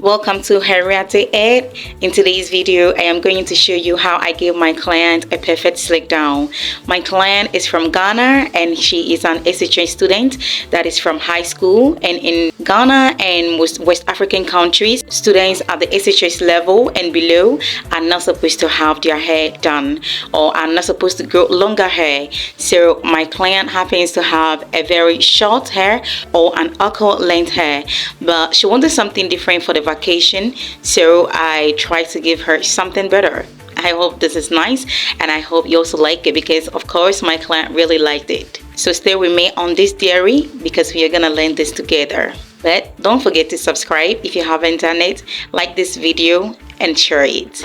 Welcome to Hairstyle. In today's video, I am going to show you how I give my client a perfect slick down. My client is from Ghana and she is an SHA student that is from high school. And in Ghana and most West African countries, students at the SHS level and below are not supposed to have their hair done or are not supposed to grow longer hair. So my client happens to have a very short hair or an awkward length hair, but she wanted something different for the vacation, so I tried to give her something better. I hope this is nice and I hope you also like it, because of course my client really liked it. So stay with me on this diary because we are gonna learn this together. But don't forget to subscribe if you haven't done it, like this video and share it.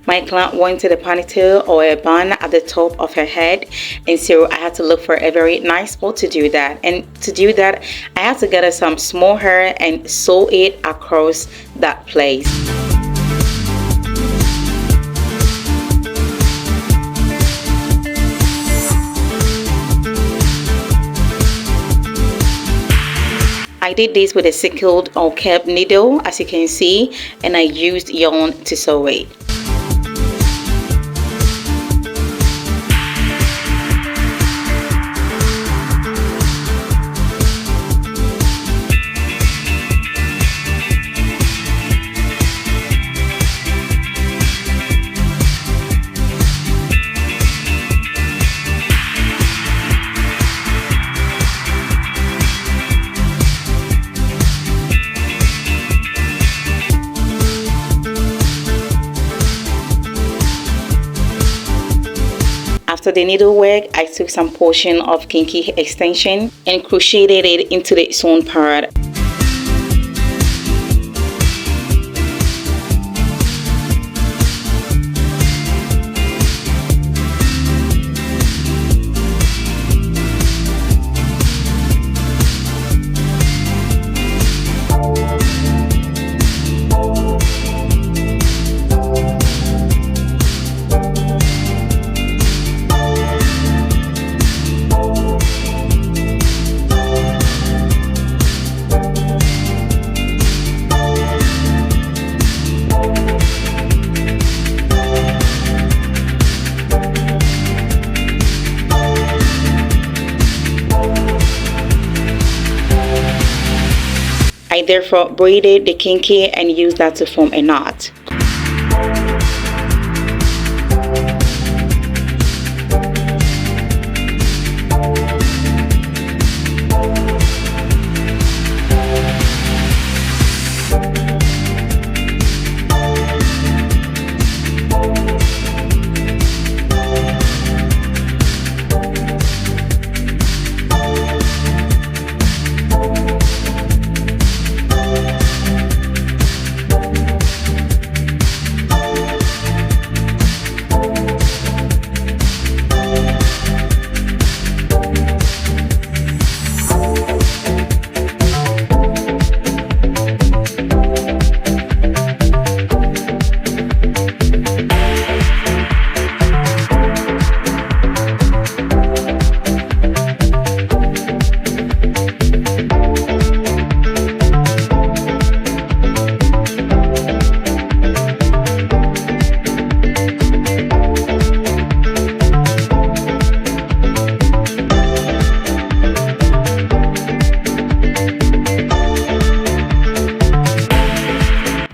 My client wanted a ponytail or a bun at the top of her head, and so I had to look for a very nice spot to do that. And to do that, I had to gather some small hair and sew it across that place. I did this with a sickled or curved needle, as you can see, and I used yarn to sew it. After the needlework, I took some portion of Kinky extension and crocheted it into the sewn part. I therefore braided the Kinky and used that to form a knot.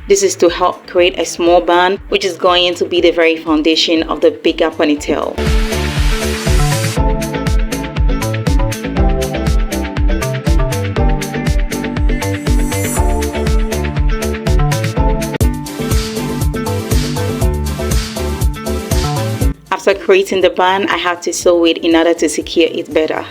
This is to help create a small bun, which is going to be the very foundation of the bigger ponytail. After creating the bun, I had to sew it in order to secure it better.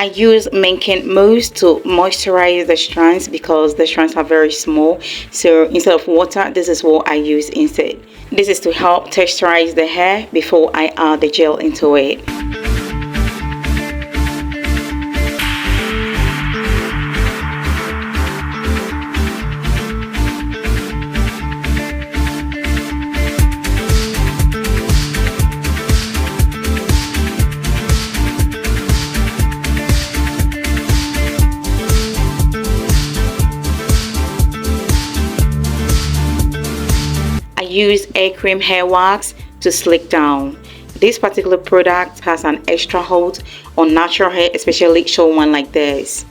I use Minkin mousse to moisturize the strands because the strands are very small. So instead of water, this is what I use instead. This is to help texturize the hair before I add the gel into it. Use air cream hair wax to slick down. This particular product has an extra hold on natural hair, especially short one like this.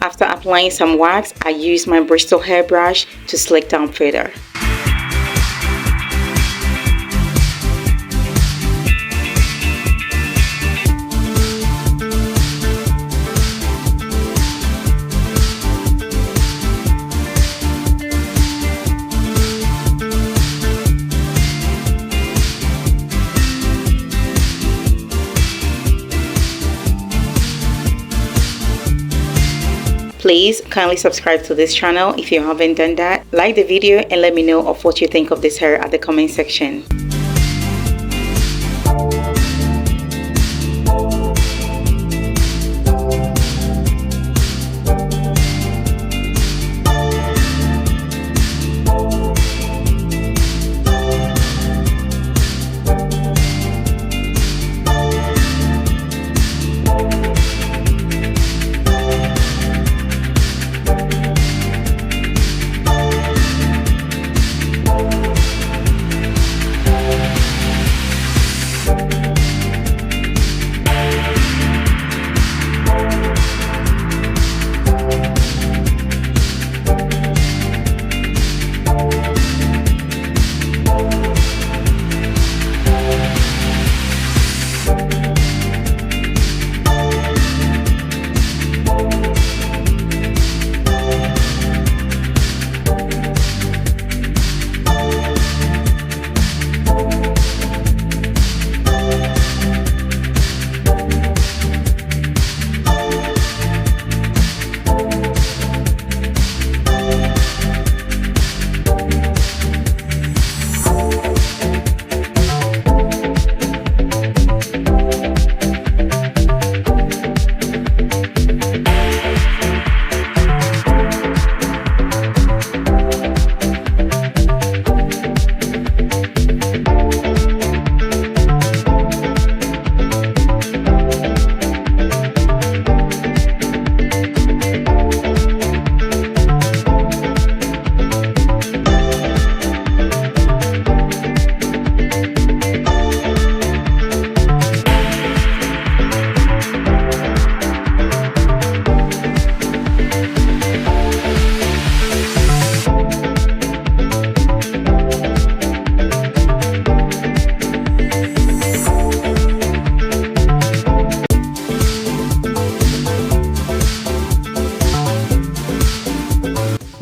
After applying some wax, I use my Bristle hairbrush to slick down further. Please kindly subscribe to this channel if you haven't done that. Like the video and let me know of what you think of this hair at the comment section.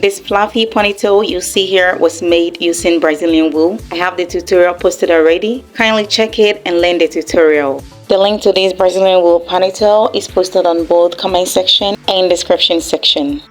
This fluffy ponytail you see here was made using Brazilian wool. I have the tutorial posted already. Kindly check it and learn the tutorial. The link to this Brazilian wool ponytail is posted on both comment section and description section.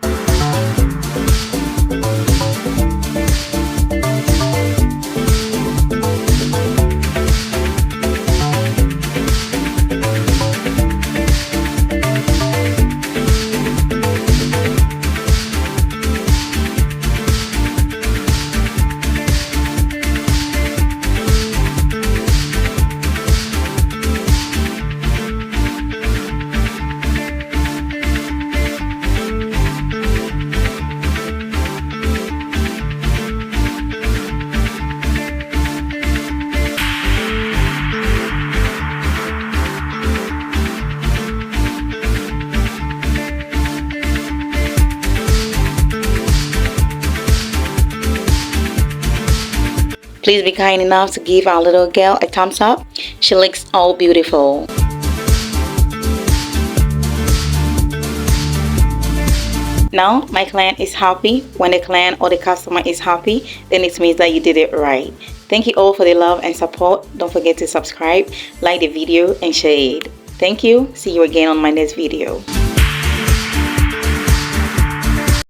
Please be kind enough to give our little girl a thumbs up. She looks all beautiful. Now my client is happy. When the client or the customer is happy, then it means that you did it right. Thank you all for the love and support. Don't forget to subscribe, like the video, and share it. Thank you. See you again on my next video.